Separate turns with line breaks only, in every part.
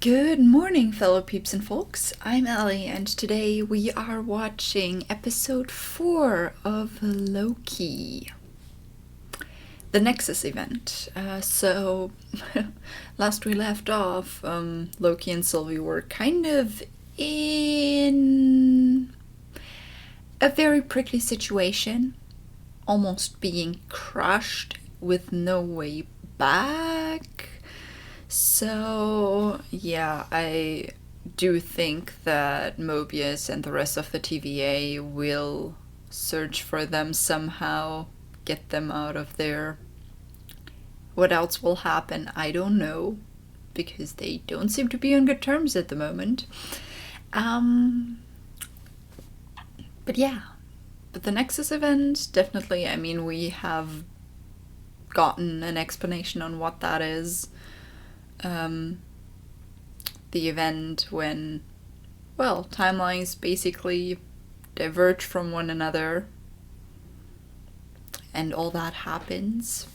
Good morning, fellow peeps and folks. I'm Allie, and today we are watching episode 4 of Loki, the Nexus event. Last we left off, Loki and Sylvie were kind of in a very prickly situation, almost being crushed with no way back. So, yeah, I do think that Mobius and the rest of the TVA will search for them somehow, get them out of there. What else will happen, I don't know, because they don't seem to be on good terms at the moment. But the Nexus event, definitely, I mean, we have gotten an explanation on what that is. The event when, well, timelines basically diverge from one another and all that happens.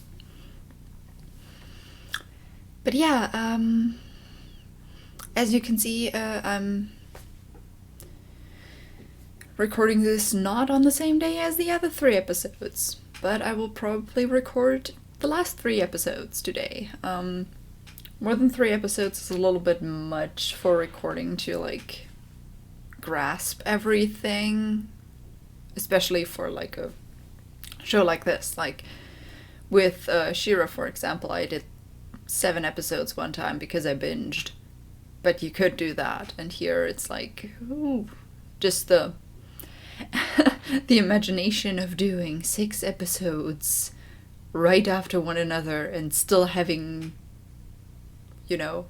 But yeah, as you can see, I'm recording this not on the same day as the other 3 episodes, but I will probably record the last 3 episodes today. More than 3 episodes is a little bit much for recording to, like, grasp everything. Especially for, like, a show like this. Like, with She-Ra, for example, I did 7 episodes one time because I binged. But you could do that. And here it's like, ooh, just the the imagination of doing 6 episodes right after one another and still having, you know,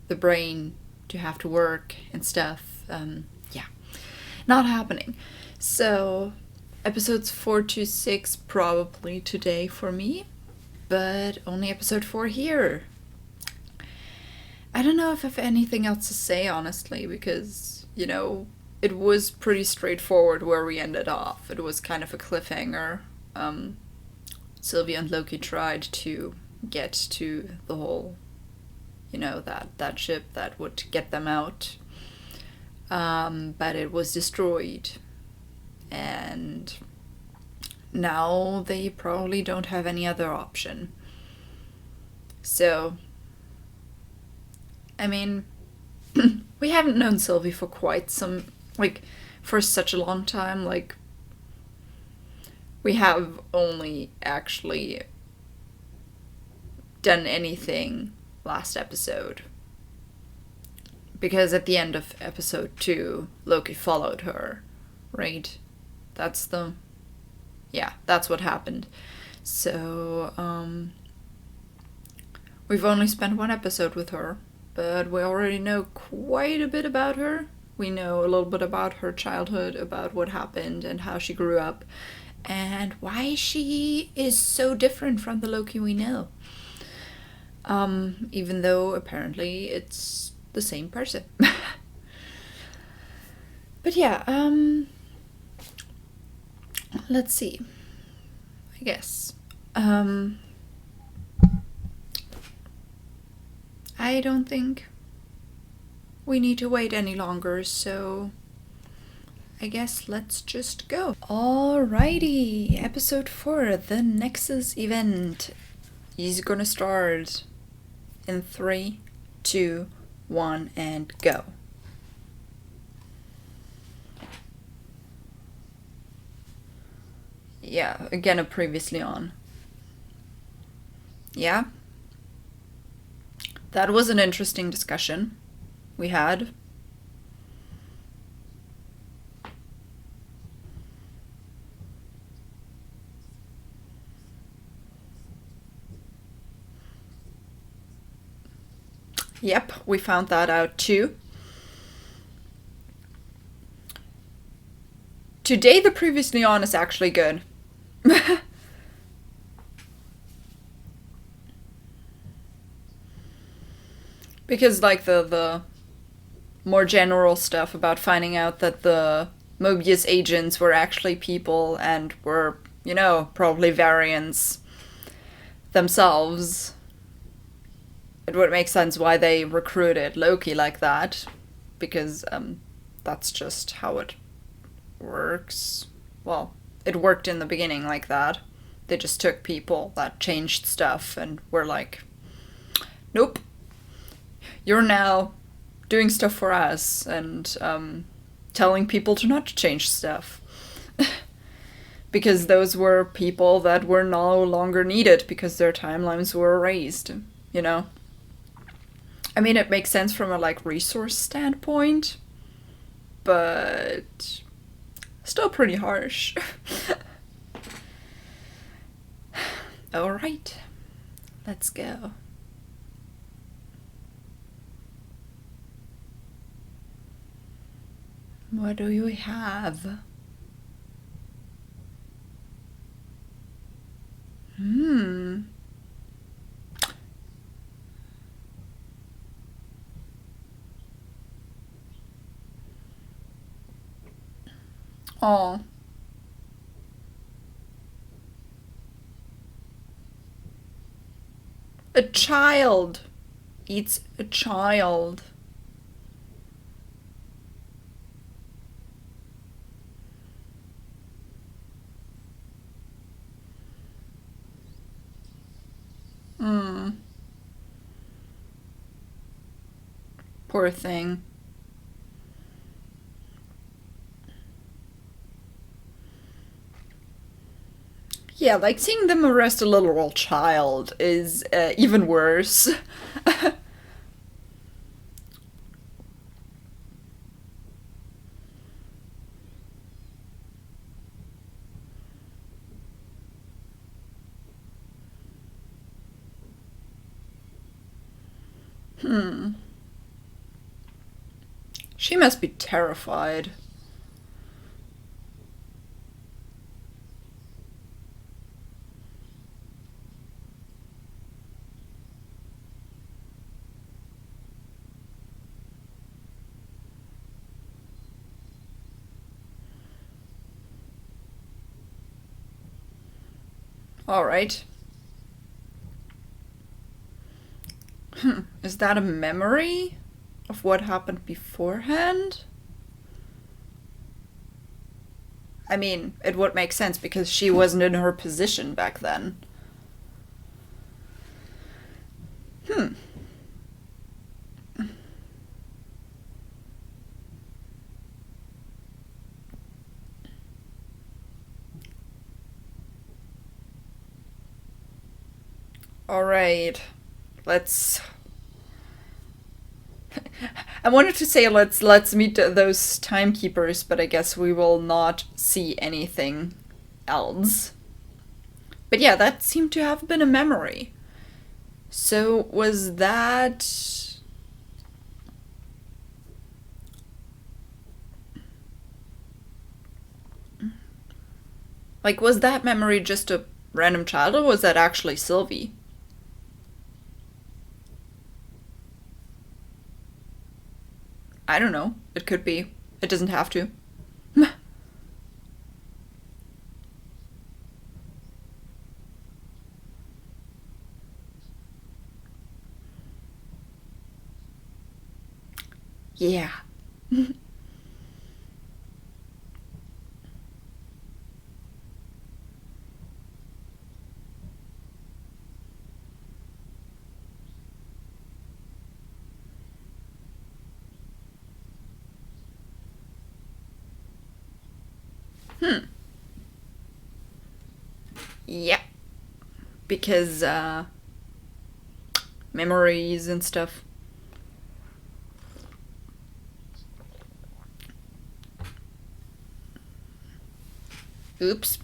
the brain to have to work and stuff. Not happening. So, episodes 4 to 6 probably today for me, but only episode 4 here. I don't know if I have anything else to say, honestly, because, you know, it was pretty straightforward where we ended off. It was kind of a cliffhanger. Sylvie and Loki tried to get to the whole, you know, that ship that would get them out. But it was destroyed. And now they probably don't have any other option. So, I mean, we haven't known Sylvie for quite some, like, for such a long time. Like, we have only actually done anything last episode. Because at the end of episode 2, Loki followed her, right? That's what happened. So, we've only spent 1 episode with her, but we already know quite a bit about her. We know a little bit about her childhood, about what happened and how she grew up, and why she is so different from the Loki we know. Even though apparently it's the same person. But yeah, let's see. I guess. I don't think we need to wait any longer, so I guess let's just go. Alrighty, episode 4, the Nexus event is gonna start in 3, 2, 1, and go. Yeah, again, a previously on. Yeah? That was an interesting discussion we had. Yep, we found that out too. Today the previously on is actually good. Because, like, the more general stuff about finding out that the Mobius agents were actually people and were, you know, probably variants themselves. it would make sense why they recruited Loki like that, because that's just how it works. Well, it worked in the beginning like that. They just took people that changed stuff and were like, nope, you're now doing stuff for us, and telling people to not change stuff. Because those were people that were no longer needed because their timelines were erased, you know? I mean, it makes sense from a, like, resource standpoint, but still pretty harsh. Alright, let's go. What do we have? Oh. A child eats a child. Poor thing. Yeah, like seeing them arrest a literal child is even worse. She must be terrified. Alright. Is that a memory of what happened beforehand? I mean, it would make sense because she wasn't in her position back then. Alright. Let's... I wanted to say let's meet those timekeepers, but I guess we will not see anything else. But yeah, that seemed to have been a memory. So was that... Like, was that memory just a random child, or was that actually Sylvie? I don't know. It could be. It doesn't have to. Yeah. Yeah. Because, memories and stuff. Oops.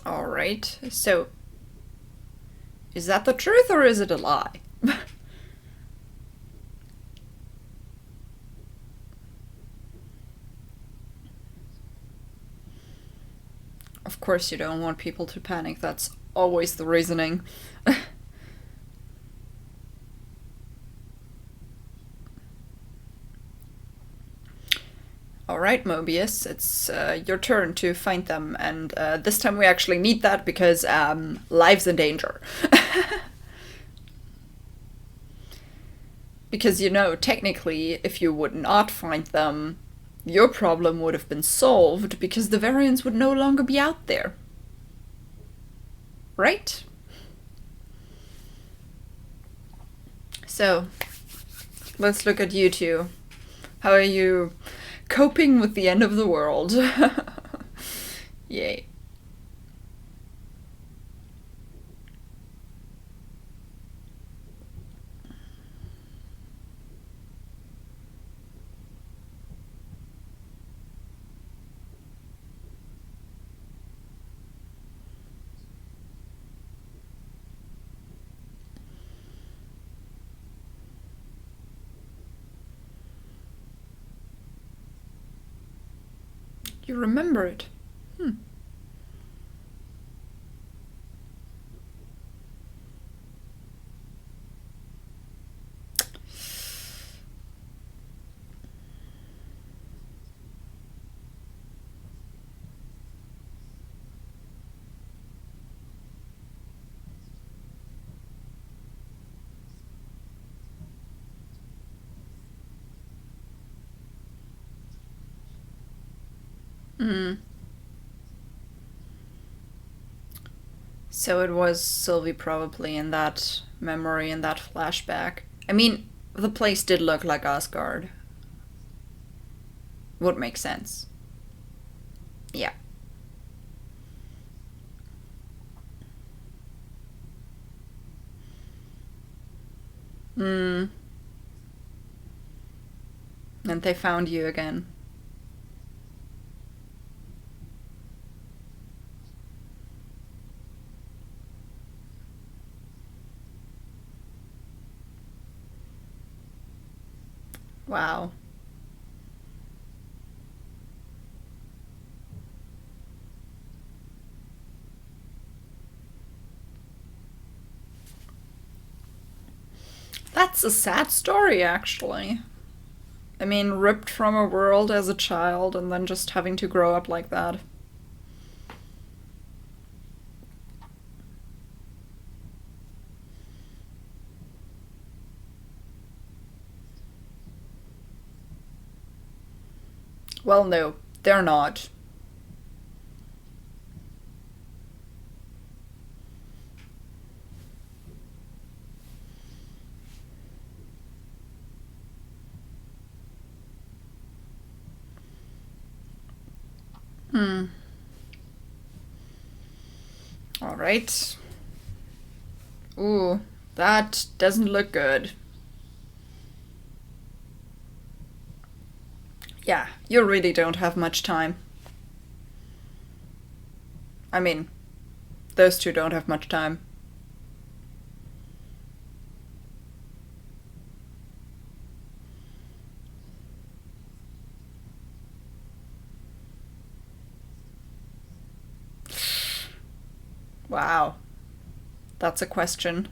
Alright, so is that the truth or is it a lie? Of course you don't want people to panic, that's always the reasoning. Alright, Mobius, it's your turn to find them, and this time we actually need that because lives in danger. Because, you know, technically, if you would not find them, your problem would have been solved because the variants would no longer be out there. Right? So, let's look at you two. How are you coping with the end of the world? Yay. You remember it. So it was Sylvie probably in that memory, in that flashback. I mean, the place did look like Asgard. Would make sense. Yeah. And they found you again. Wow. That's a sad story, actually. I mean, ripped from a world as a child and then just having to grow up like that. Well, no, they're not. Alright. Ooh, that doesn't look good. Yeah, you really don't have much time. I mean, those two don't have much time. Wow. That's a question.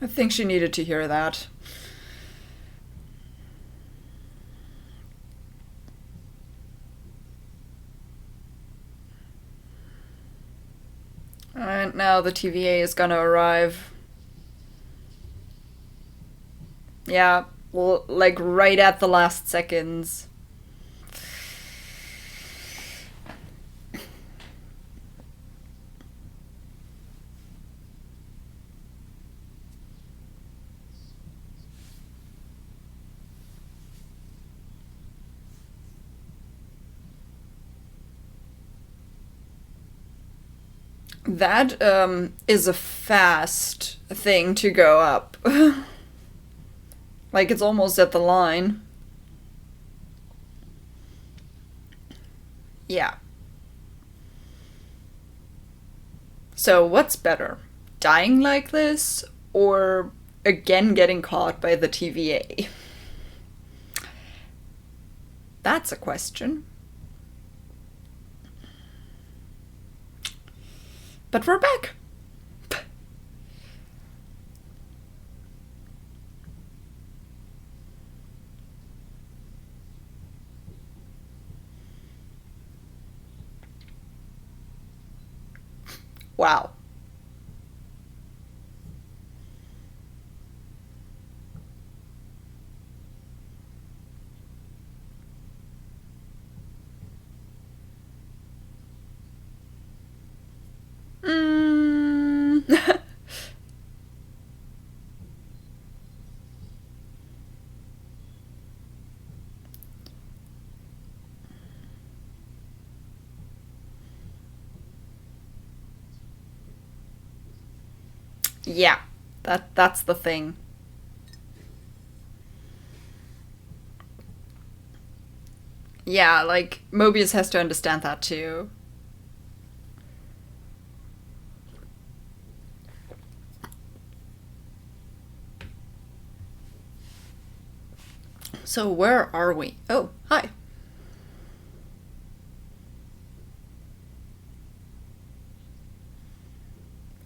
I think she needed to hear that. And now the TVA is gonna arrive. Yeah, well, like right at the last seconds. That is a fast thing to go up. Like, it's almost at the line. Yeah. So what's better? Dying like this, or again getting caught by the TVA? That's a question. But we're back. Wow. Yeah, that's the thing. Yeah, like Mobius has to understand that too. So where are we? Oh, hi.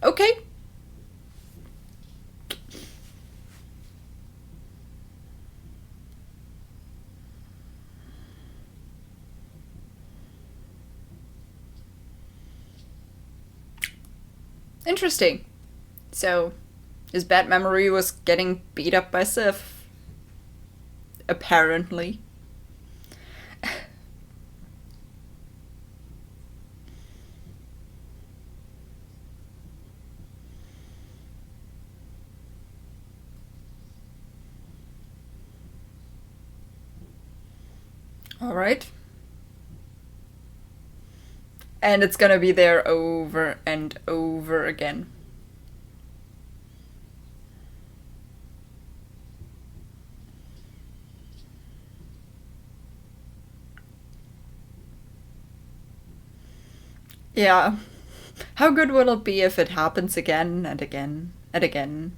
Okay. Interesting. So, his bad memory was getting beat up by Sif. Apparently. Alright. And it's gonna be there over and over again. Yeah. How good will it be if it happens again and again and again?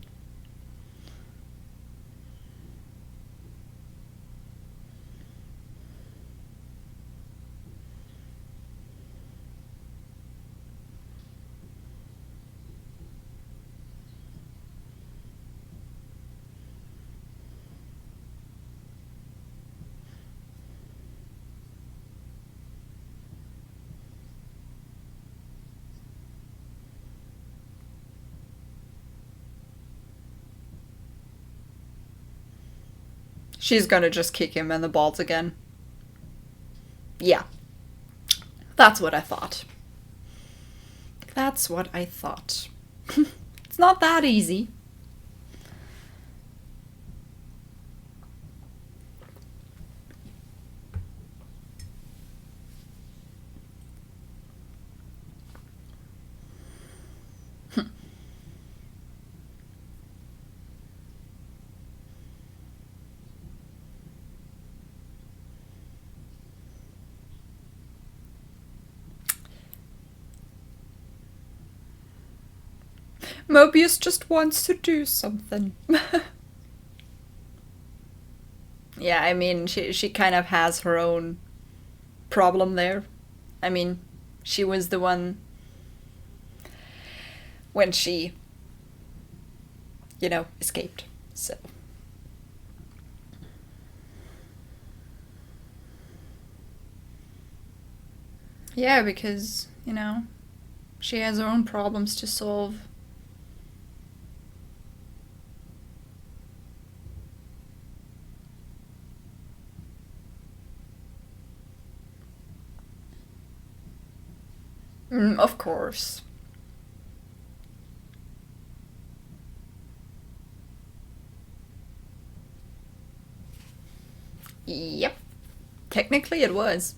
She's gonna just kick him in the balls again. Yeah. That's what I thought. That's what I thought. It's not that easy. Mobius just wants to do something. Yeah, I mean, she kind of has her own problem there. I mean, she was the one when she, escaped. So. Yeah, because, she has her own problems to solve. Of course. Yep. Technically, it was.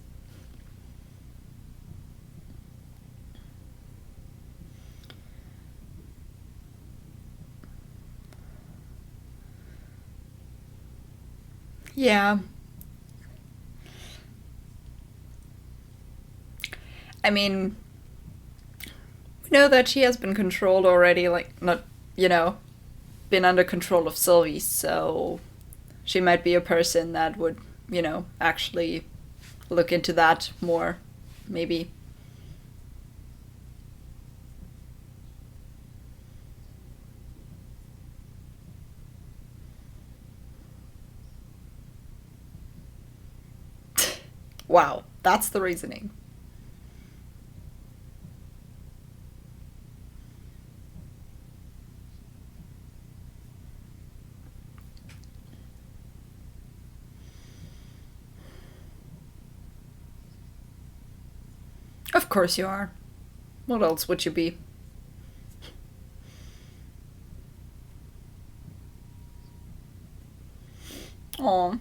Yeah. I mean, we know that she has been controlled already, like, not, been under control of Sylvie, so she might be a person that would, actually look into that more, maybe. Wow, that's the reasoning. Of course you are. What else would you be? Oh,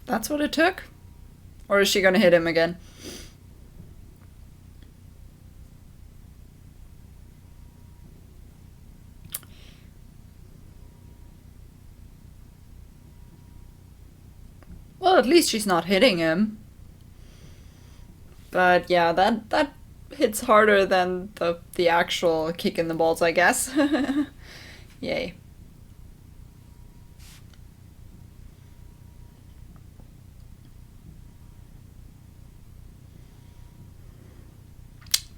that's what it took? Or is she gonna hit him again? Well, at least she's not hitting him. But yeah, that hits harder than the actual kick in the balls, I guess. Yay.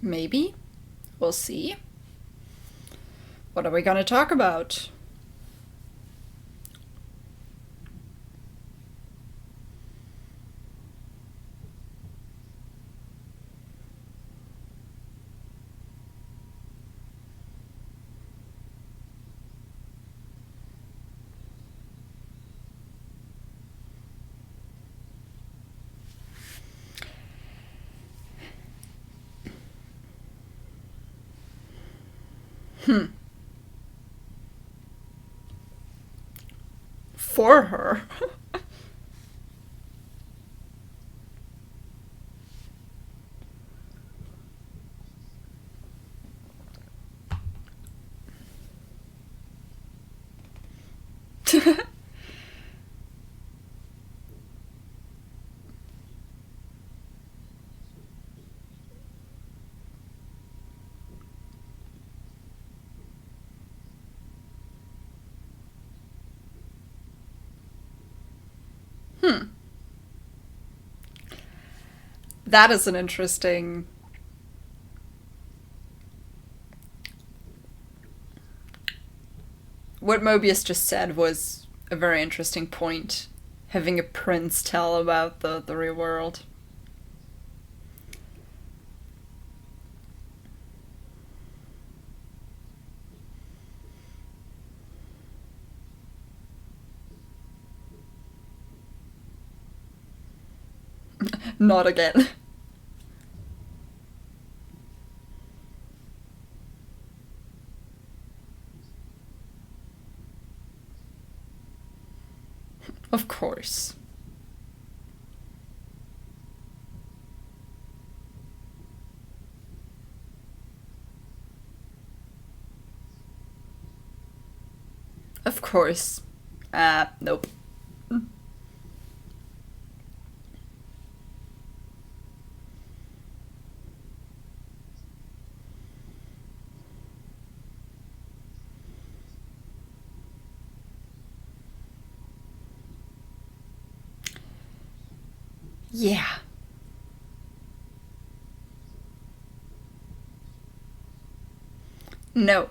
Maybe. We'll see. What are we gonna talk about? For her. That is an interesting. What Mobius just said was a very interesting point. Having a prince tell about the real world. Not again. Of course. Of course. Nope. Yeah. No.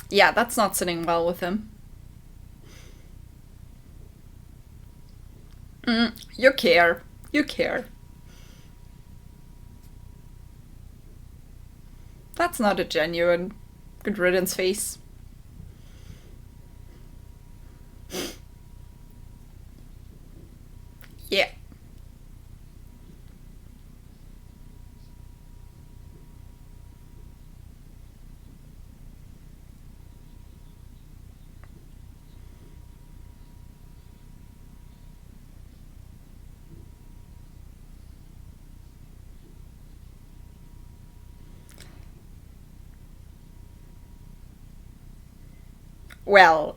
Yeah, that's not sitting well with him. You care. You care. That's not a genuine good riddance face. Yeah. Well,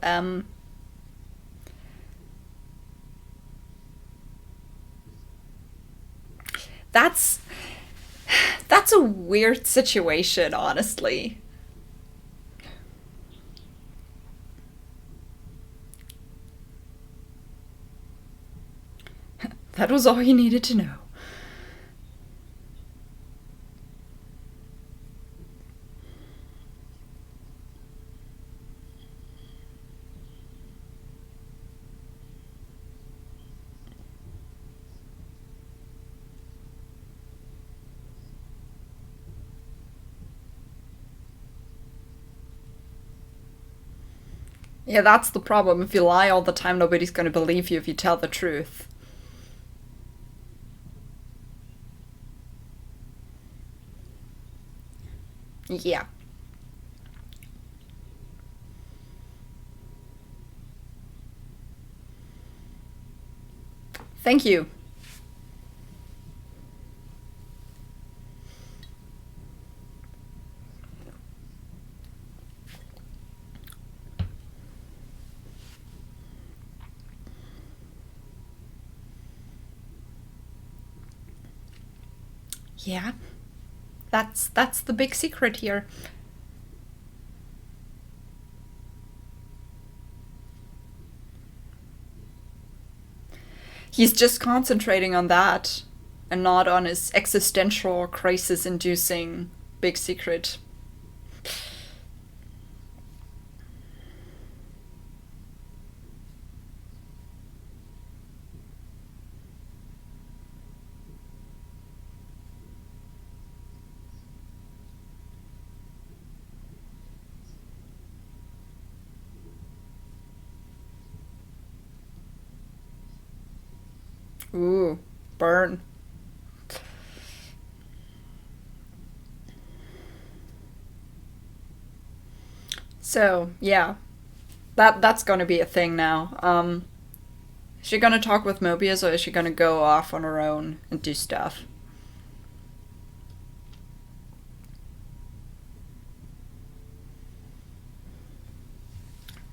that's that's a weird situation, honestly. That was all you needed to know. Yeah, that's the problem. If you lie all the time, nobody's gonna believe you if you tell the truth. Yeah. Thank you. Yeah. That's the big secret here. He's just concentrating on that and not on his existential crisis inducing big secret. Ooh, burn. So, yeah. That's gonna be a thing now. Is she gonna talk with Mobius or is she gonna go off on her own and do stuff?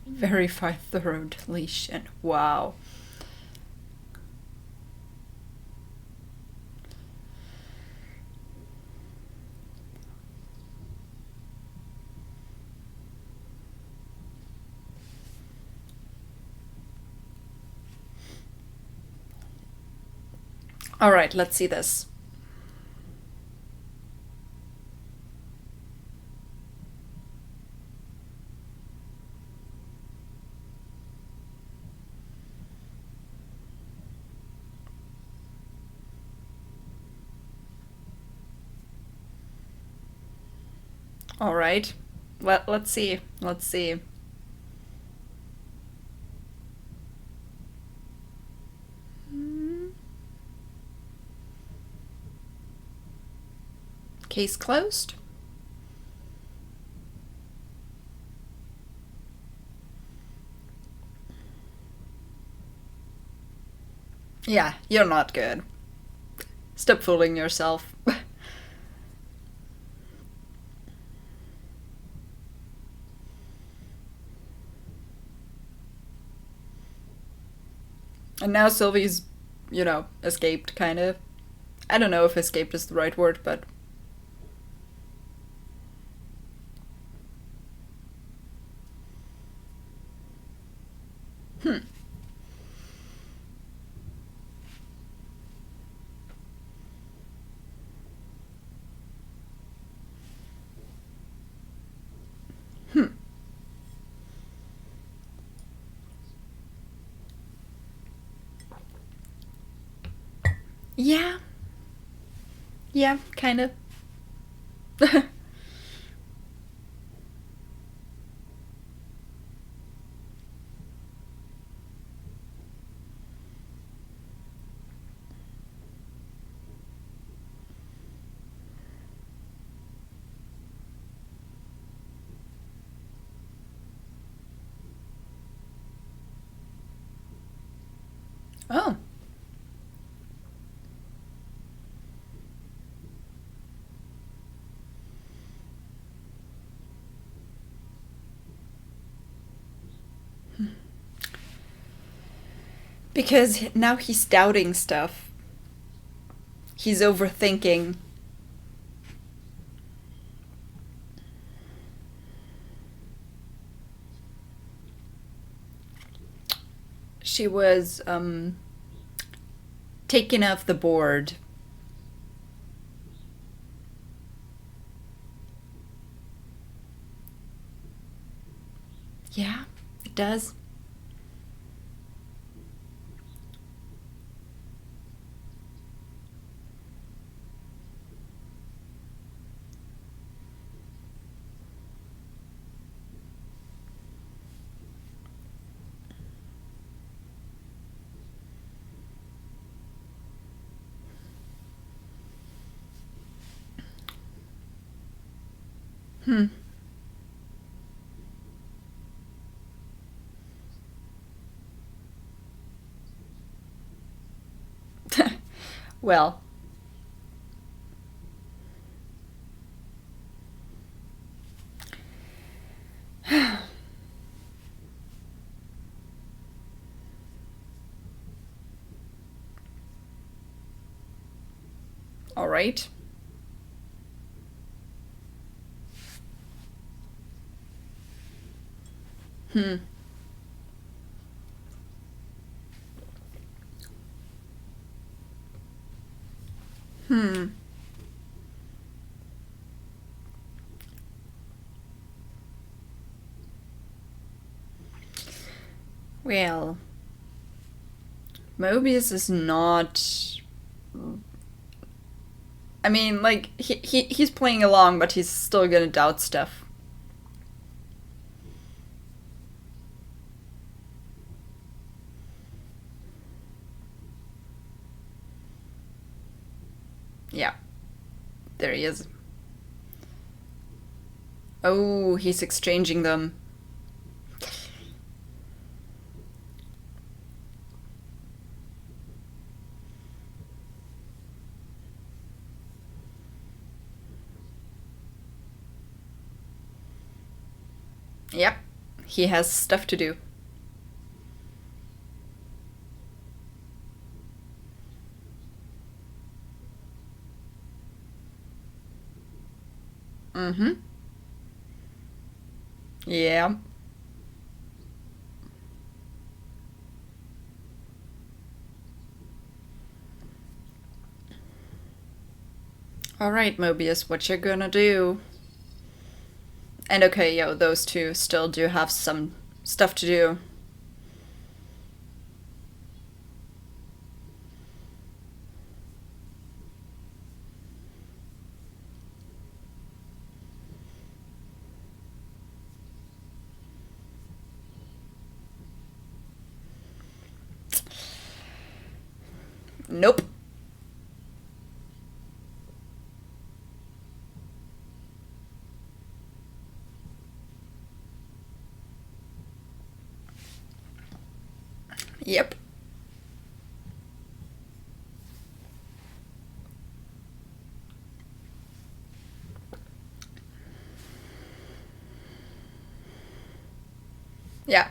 Verify thorough deletion. Wow. Alright, let's see this. Alright. Let's see. Let's see. Case closed? Yeah, you're not good. Stop fooling yourself. And now Sylvie's, escaped, kind of. I don't know if escaped is the right word, but. Hmm. Hmm. Yeah. Yeah, kind of. Oh. Because now he's doubting stuff. He's overthinking. She was taken off the board. Yeah, it does. Hmm. Well. All right. Hmm. Hmm. Well, Mobius is not. I mean, like he's playing along, but he's still gonna doubt stuff. Yeah, there he is. Oh, he's exchanging them. Yep, he has stuff to do. Mm-hmm. Yeah. All right, Mobius, what you gonna do? And okay, yo, those two still do have some stuff to do. Nope. Yep. Yeah.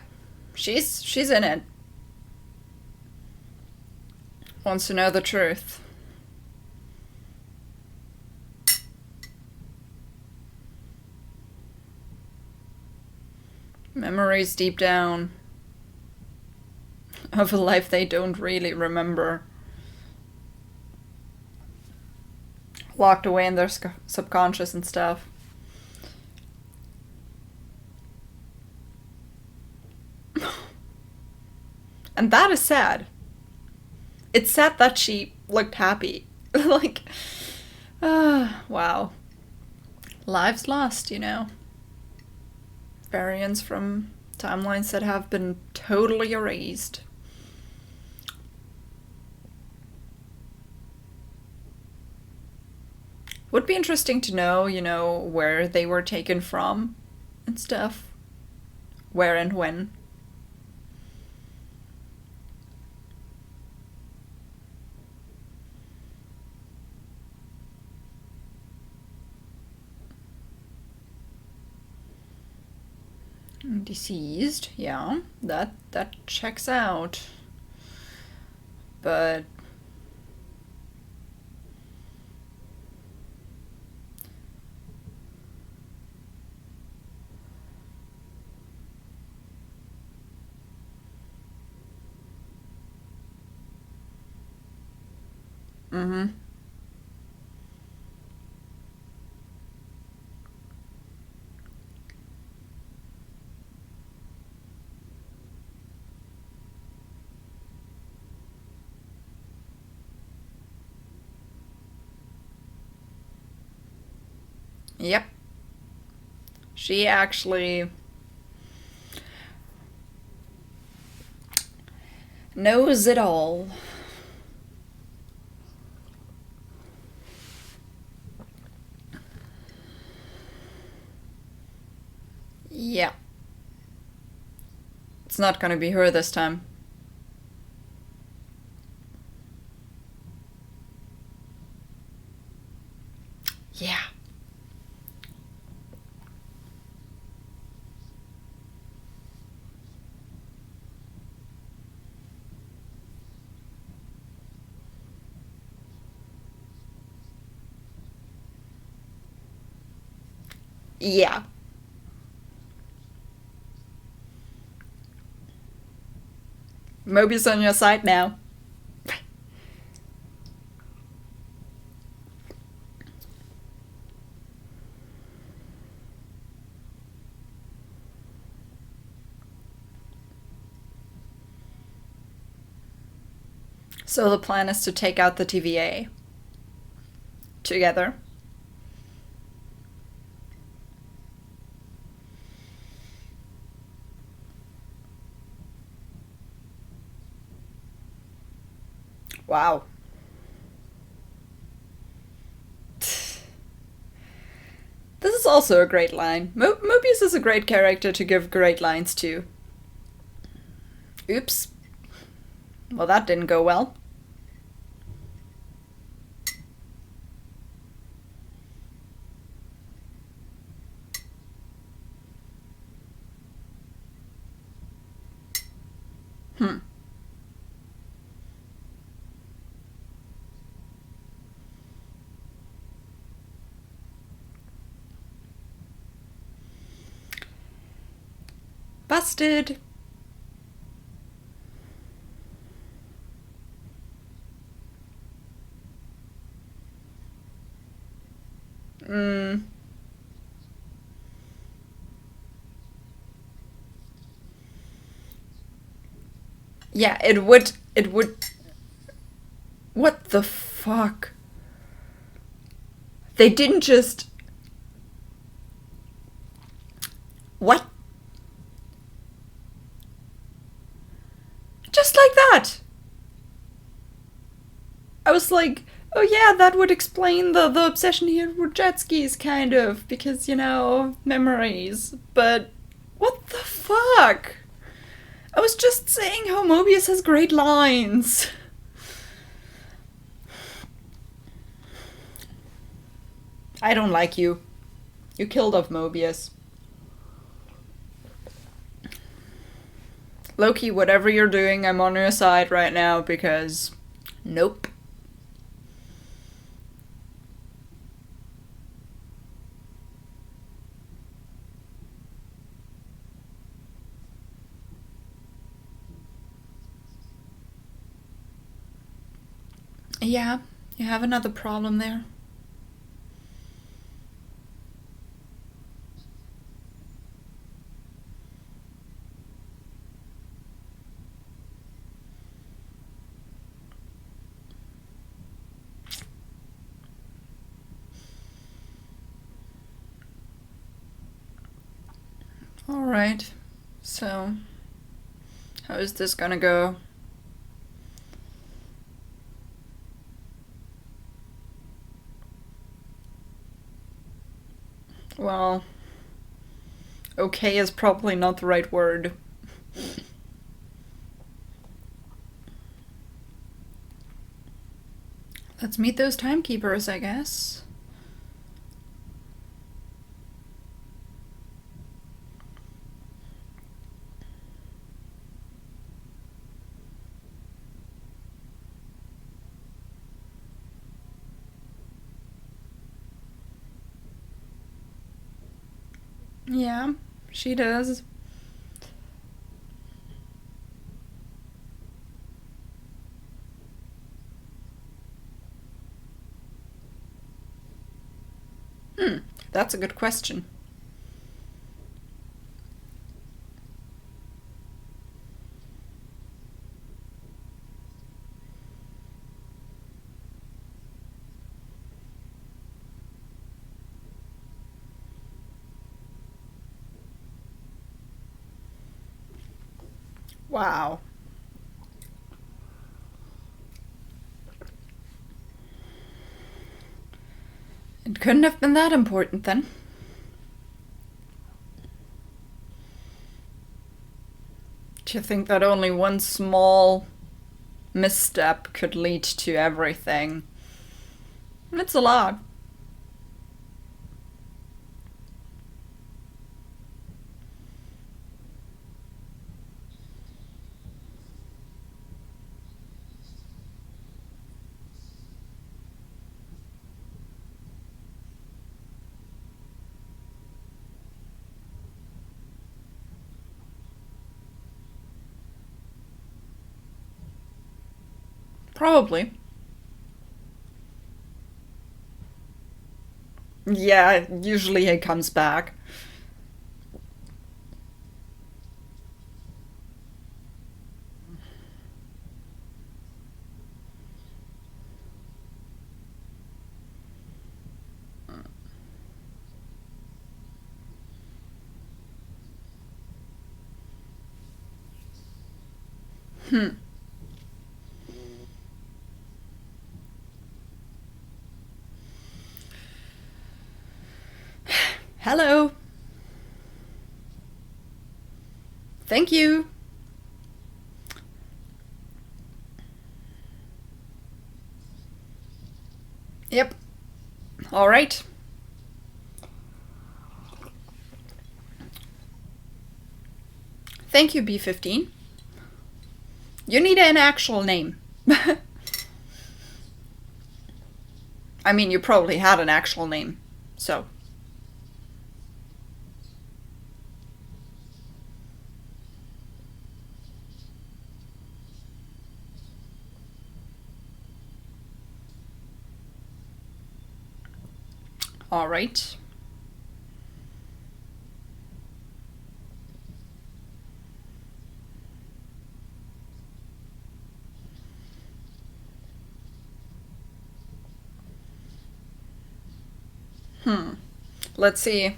She's in it. Wants to know the truth. Memories deep down of a life they don't really remember. Locked away in their subconscious and stuff. And that is sad. It's sad that she looked happy. Like, wow. Lives lost, you know. Variants from timelines that have been totally erased. Would be interesting to know, you know, where they were taken from and stuff. Where and when. Deceased, yeah, that checks out. but mm-hmm. Yep. She actually knows it all. Yeah. It's not gonna be her this time. Yeah. Yeah. Moby's on your side now. So the plan is to take out the TVA. Together. Wow. This is also a great line. Mobius is a great character to give great lines to. Oops. Well, that didn't go well. Hmm. Busted. Hmm. Yeah, it would. What the fuck? They didn't just. What? Just like that! I was like, oh yeah, that would explain the obsession here with jet skis, kind of, because, you know, memories. But what the fuck? I was just saying how Mobius has great lines. I don't like you. You killed off Mobius. Loki, whatever you're doing, I'm on your side right now because... Nope. Yeah, you have another problem there. Alright, so how is this gonna go? Well, okay is probably not the right word. Let's meet those timekeepers, I guess. Yeah, she does. That's a good question. Wow. It couldn't have been that important then. To think that only one small misstep could lead to everything. It's a lot. Probably. Yeah, usually he comes back. Hello. Thank you. Yep. All right. Thank you, B15. You need an actual name. I mean, you probably had an actual name, so. All right. Let's see.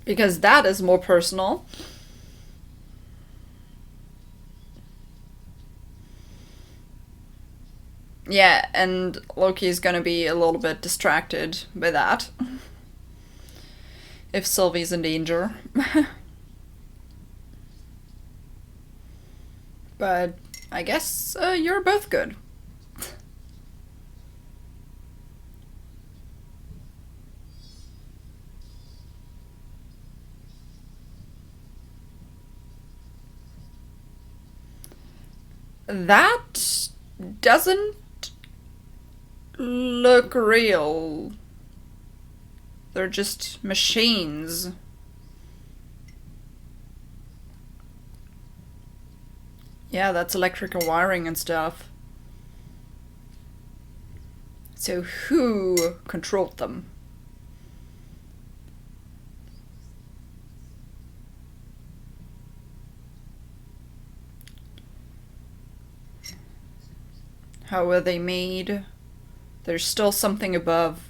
Because that is more personal. Yeah, and Loki's gonna be a little bit distracted by that. If Sylvie's in danger. But I guess you're both good. That doesn't look real. They're just machines. Yeah, that's electrical wiring and stuff. So who controlled them? How were they made? There's still something above,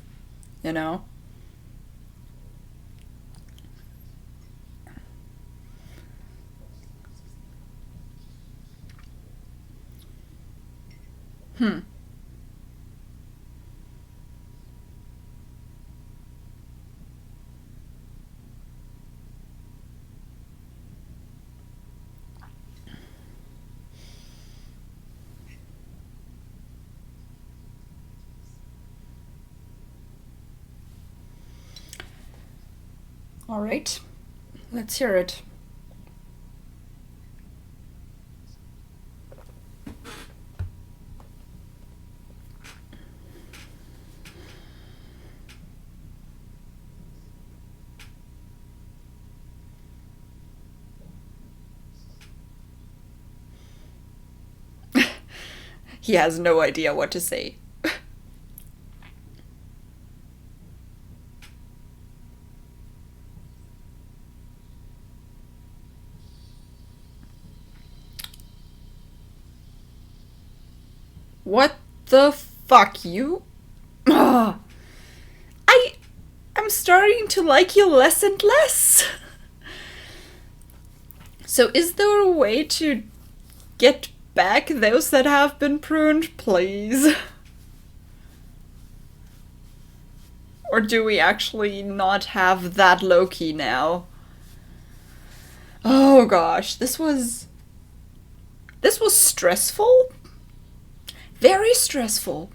you know? All right, let's hear it. He has no idea what to say. What the fuck, you? I'm starting to like you less and less. So is there a way to get back those that have been pruned, please? Or do we actually not have that Loki now? Oh gosh, this was stressful. Very stressful.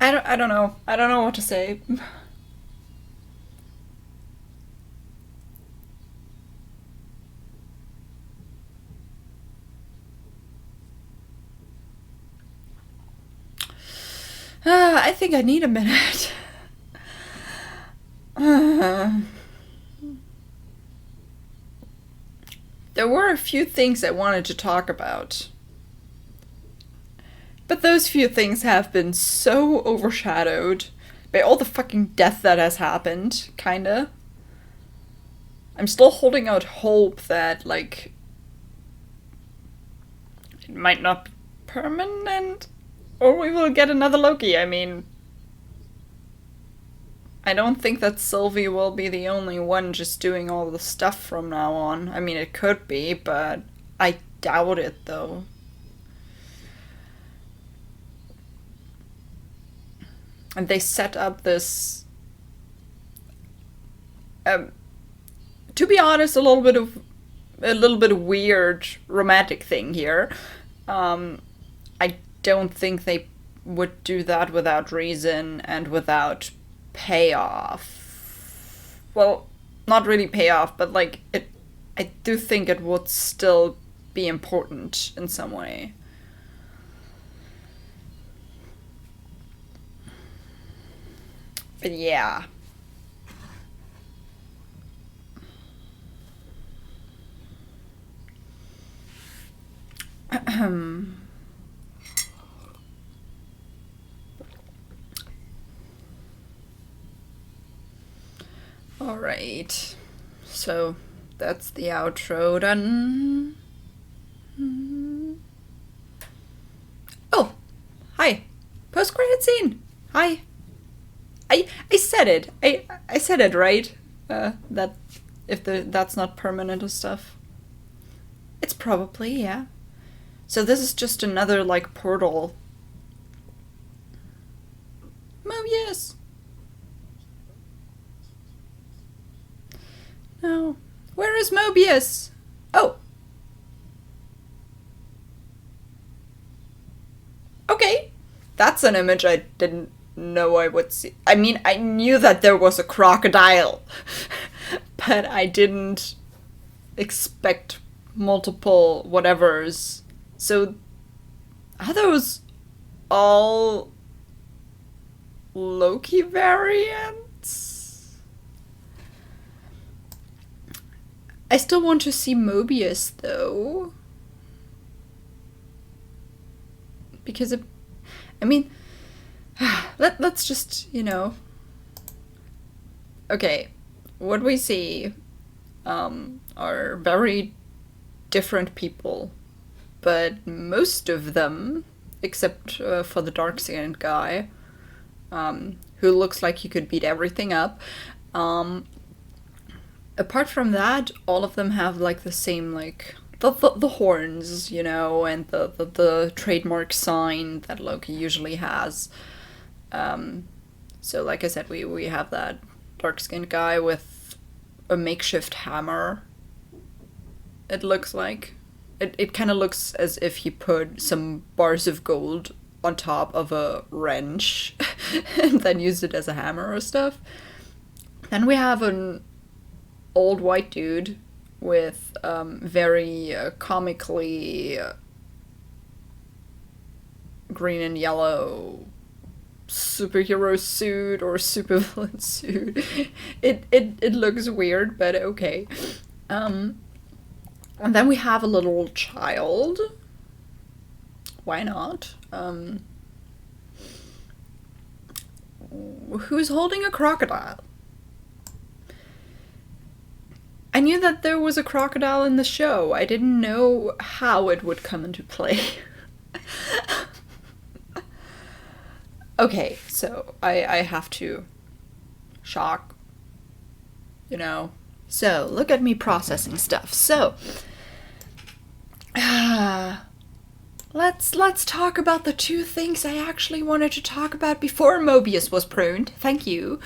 I don't know. I don't know what to say. I think I need a minute. There were a few things I wanted to talk about. But those few things have been so overshadowed by all the fucking death that has happened, kinda. I'm still holding out hope that, like, it might not be permanent, or we will get another Loki. I mean, I don't think that Sylvie will be the only one just doing all the stuff from now on. I mean, it could be, but I doubt it, though. And they set up this, to be honest, a little bit of weird romantic thing here. I don't think they would do that without reason and without payoff. Well, not really payoff, but like it. I do think it would still be important in some way. But yeah. Alright. So that's the outro done. Oh! Hi! Post-credit scene! Hi! I said it. I said it, right? That if that's not permanent or stuff. It's probably, yeah. So this is just another, like, portal. Mobius! No. Where is Mobius? Oh! Okay. That's an image I didn't know I would see. I mean, I knew that there was a crocodile, but I didn't expect multiple whatevers. So, are those all Loki variants? I still want to see Mobius, though. Because, I mean, let's just, you know. Okay, what we see are very different people. But most of them, except for the dark-skinned guy, who looks like he could beat everything up, apart from that, all of them have, like, the same, like, the horns, you know, and the trademark sign that Loki usually has. So, like I said, we have that dark-skinned guy with a makeshift hammer, it looks like. It kind of looks as if he put some bars of gold on top of a wrench and then used it as a hammer or stuff. Then we have an old white dude with very comically green and yellow superhero suit or supervillain suit. It looks weird, but okay. And then we have a little child. Why not? Who's holding a crocodile? I knew that there was a crocodile in the show. I didn't know how it would come into play. Okay, so I have to shock, you know. So, look at me processing stuff. So, let's talk about the two things I actually wanted to talk about before Mobius was pruned. Thank you.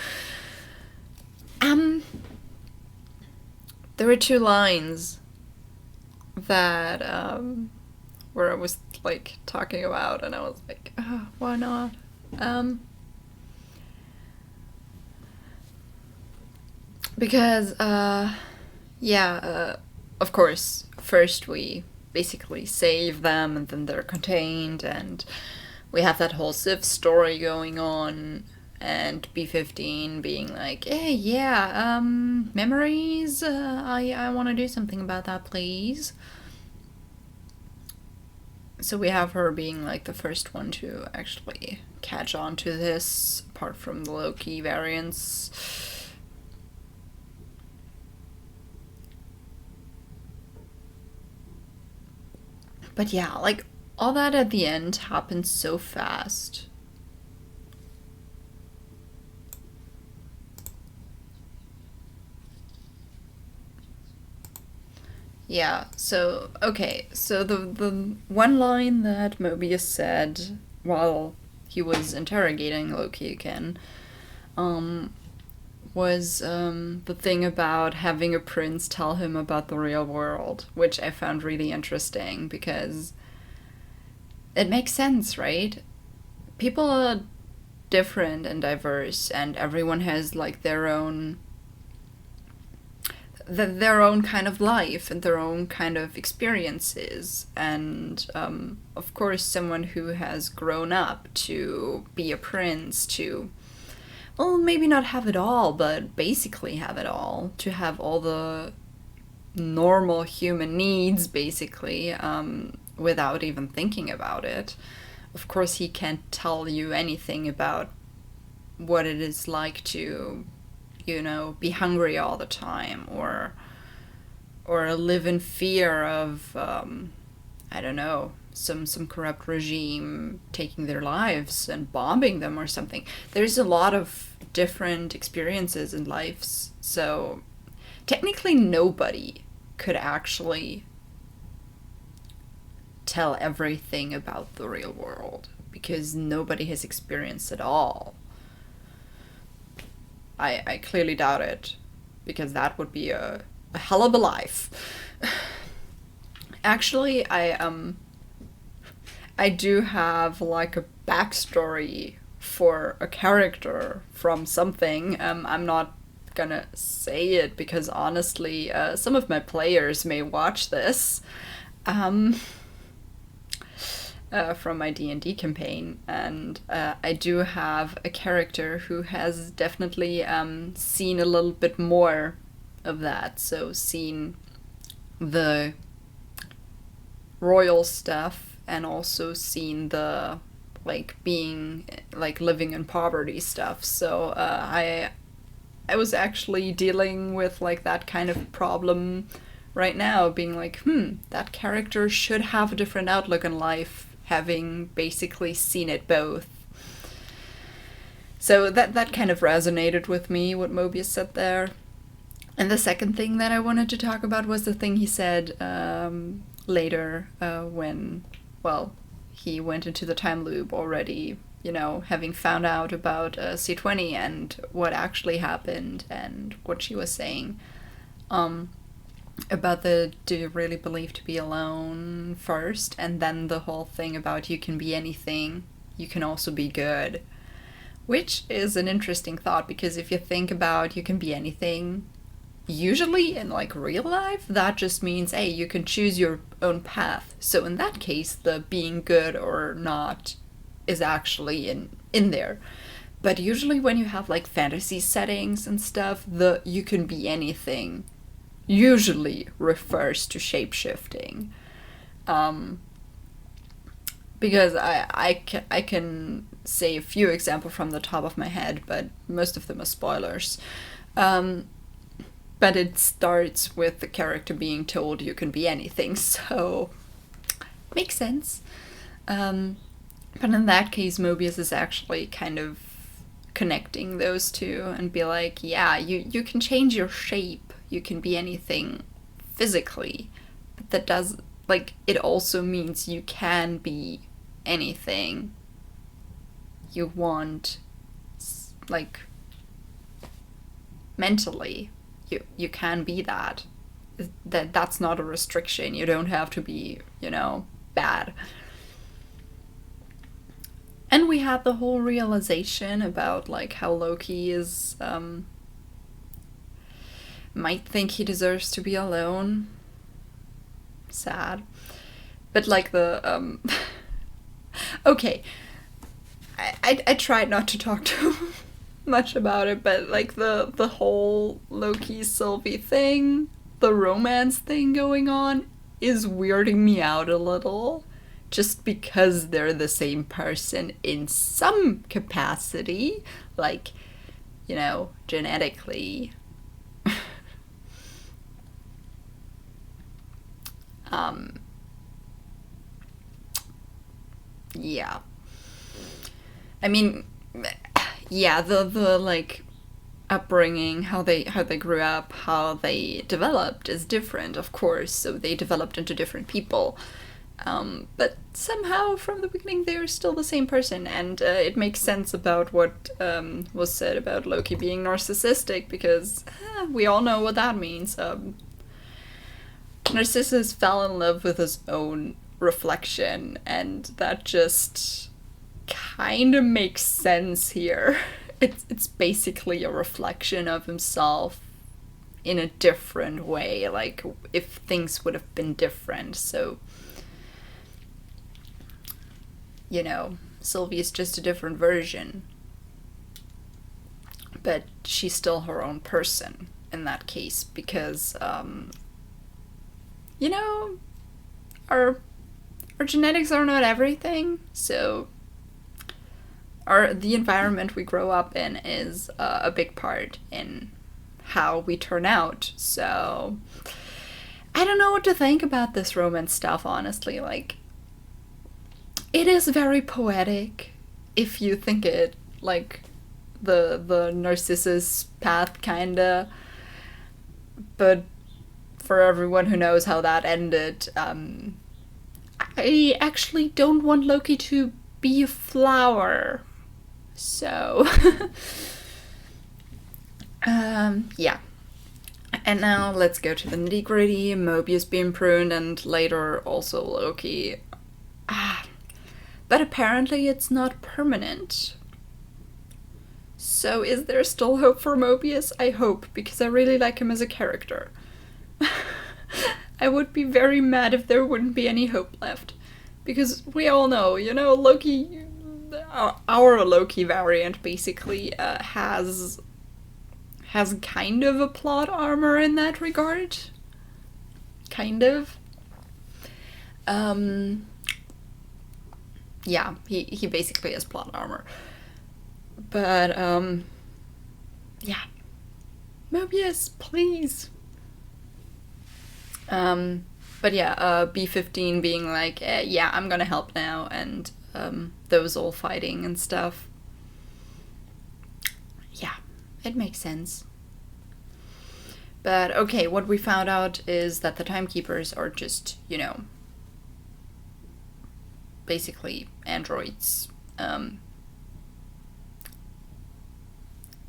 There were two lines that where I was like talking about, and I was like, why not? Because of course, first we basically save them, and then they're contained, and we have that whole Civ story going on, and B-15 being like, hey, yeah, memories, I want to do something about that, please. So we have her being like the first one to actually catch on to this, apart from the Loki variants. But yeah, like, all that at the end happened so fast. Yeah, so, okay, so the one line that Mobius said while he was interrogating Loki again, was the thing about having a prince tell him about the real world, which I found really interesting, because it makes sense, right? People are different and diverse, and everyone has, like, their own kind of life and their own kind of experiences, and of course someone who has grown up to be a prince, to, well, maybe not have it all, but basically have it all, to have all the normal human needs, basically, without even thinking about it. Of course he can't tell you anything about what it is like to, you know, be hungry all the time, or live in fear of, I don't know, some corrupt regime taking their lives and bombing them or something. There's a lot of different experiences in lives, so technically nobody could actually tell everything about the real world, because nobody has experienced it all. I clearly doubt it, because that would be a hell of a life. Actually, I do have, like, a backstory for a character from something. I'm not gonna say it, because honestly, some of my players may watch this. From my D&D campaign, and I do have a character who has definitely seen a little bit more of that, so seen the royal stuff, and also seen the, like, being, like, living in poverty stuff, so I was actually dealing with, like, that kind of problem right now, being like, that character should have a different outlook on life, having basically seen it both. So that kind of resonated with me, what Mobius said there. And the second thing that I wanted to talk about was the thing he said later, when, well, he went into the time loop already, you know, having found out about C20 and what actually happened and what she was saying. About the do you really believe to be alone first, and then the whole thing about you can be anything, you can also be good. Which is an interesting thought, because if you think about you can be anything, usually in, like, real life, that just means, hey, you can choose your own path. So in that case, the being good or not is actually in there. But usually when you have like fantasy settings and stuff, the you can be anything usually refers to shapeshifting. Because I can say a few examples from the top of my head, but most of them are spoilers. But it starts with the character being told you can be anything, so makes sense. But in that case, Mobius is actually kind of connecting those two and be like, yeah, you can change your shape, you can be anything physically, but that does, like, it also means you can be anything you want, like, mentally. You can be that. That's not a restriction. You don't have to be, bad. And we had the whole realization about, like, how Loki is, might think he deserves to be alone. Sad. But, like, the, okay. I tried not to talk too much about it, but, like, the whole Loki-Sylvie thing, the romance thing going on, is weirding me out a little. Just because they're the same person in some capacity, like, genetically. Yeah. I mean, yeah, the like upbringing, how they grew up, how they developed is different, of course. So they developed into different people. But somehow from the beginning they're still the same person, and it makes sense about what was said about Loki being narcissistic, because we all know what that means. Narcissus fell in love with his own reflection, and that just kind of makes sense here. It's basically a reflection of himself in a different way, like if things would have been different. So Sylvie is just a different version. But she's still her own person in that case, because, our genetics are not everything, so the environment we grow up in is a big part in how we turn out. So I don't know what to think about this romance stuff, honestly. Like, it is very poetic if you think it like the Narcissus path, kinda. But for everyone who knows how that ended, I actually don't want Loki to be a flower. So, yeah. And now let's go to the nitty-gritty. Mobius being pruned, and later also Loki. But apparently it's not permanent. So is there still hope for Mobius? I hope, because I really like him as a character. I would be very mad if there wouldn't be any hope left. Because we all know, Loki, our Loki variant basically has kind of a plot armor in that regard. Kind of. Yeah, he basically has plot armor. But, yeah. Mobius, please. But yeah, B15 being like, yeah, I'm gonna help now, and, those all fighting and stuff. Yeah, it makes sense. But, okay, what we found out is that the Timekeepers are just, basically androids. And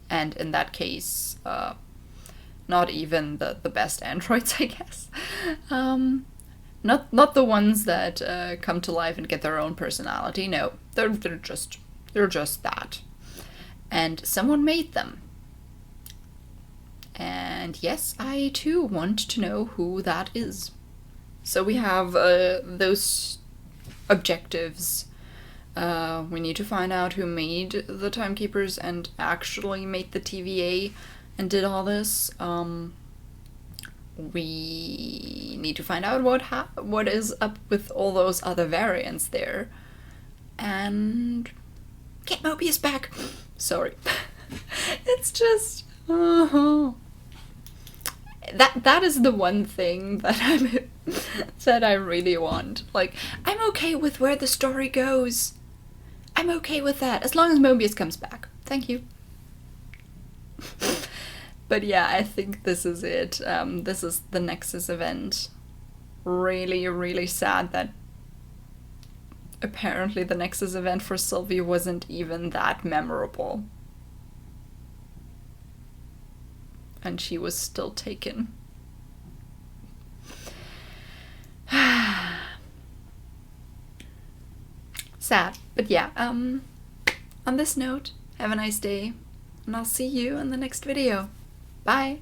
in that case, not even the best androids, I guess. Not the ones that come to life and get their own personality. No, they're just that. And someone made them. And yes, I too want to know who that is. So we have those objectives We need to find out who made the Timekeepers and actually made the TVA and did all this. We need to find out what is up with all those other variants there. And get Mobius back! Sorry. It's just... That is the one thing that that I really want. Like, I'm okay with where the story goes. I'm okay with that, as long as Mobius comes back. Thank you. But yeah, I think this is it. This is the Nexus event. Really, really sad that apparently the Nexus event for Sylvie wasn't even that memorable. And she was still taken. Sad. But yeah, on this note, have a nice day, and I'll see you in the next video. Bye!